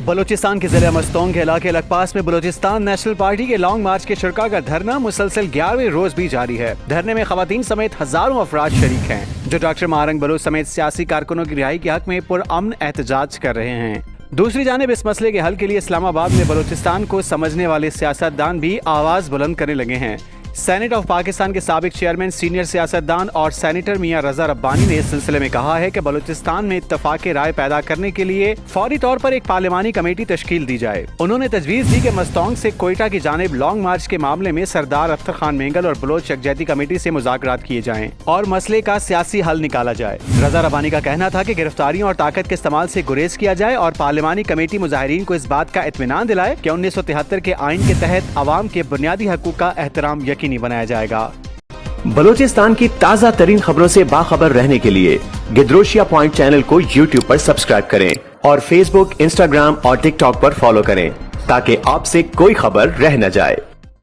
بلوچستان کے ضلع مستونگ کے علاقے لکپاس میں بلوچستان نیشنل پارٹی کے لانگ مارچ کے شرکاء کا دھرنا مسلسل 11ویں روز بھی جاری ہے۔ دھرنے میں خواتین سمیت ہزاروں افراد شریک ہیں جو ڈاکٹر مہارنگ بلوچ سمیت سیاسی کارکنوں کی رہائی کے حق میں پرامن احتجاج کر رہے ہیں۔ دوسری جانب اس مسئلے کے حل کے لیے اسلام آباد میں بلوچستان کو سمجھنے والے سیاستدان بھی آواز بلند کرنے لگے ہیں۔ سینیٹ آف پاکستان کے سابق چیئرمین سینئر سیاستدان اور سینیٹر میاں رضا ربانی نے اس سلسلے میں کہا ہے کہ بلوچستان میں اتفاق رائے پیدا کرنے کے لیے فوری طور پر ایک پارلیمانی کمیٹی تشکیل دی جائے۔ انہوں نے تجویز دی کہ مستونگ سے کوئٹہ کی جانب لانگ مارچ کے معاملے میں سردار اختر خان مینگل اور بلوچ یکجہتی کمیٹی سے مذاکرات کیے جائیں اور مسئلے کا سیاسی حل نکالا جائے۔ رضا ربانی کا کہنا تھا کہ گرفتاریوں اور طاقت کے استعمال سے گریز کیا جائے اور پارلیمانی کمیٹی مظاہرین کو اس بات کا اطمینان دلائے کہ 1973 کے آئین کے تحت عوام کے بنیادی حقوق کا احترام یقینی بنایا جائے گا۔ بلوچستان کی تازہ ترین خبروں سے باخبر رہنے کے لیے گدروشیا پوائنٹ چینل کو یوٹیوب پر سبسکرائب کریں اور فیس بک، انسٹاگرام اور ٹک ٹاک پر فالو کریں تاکہ آپ سے کوئی خبر رہ نہ جائے۔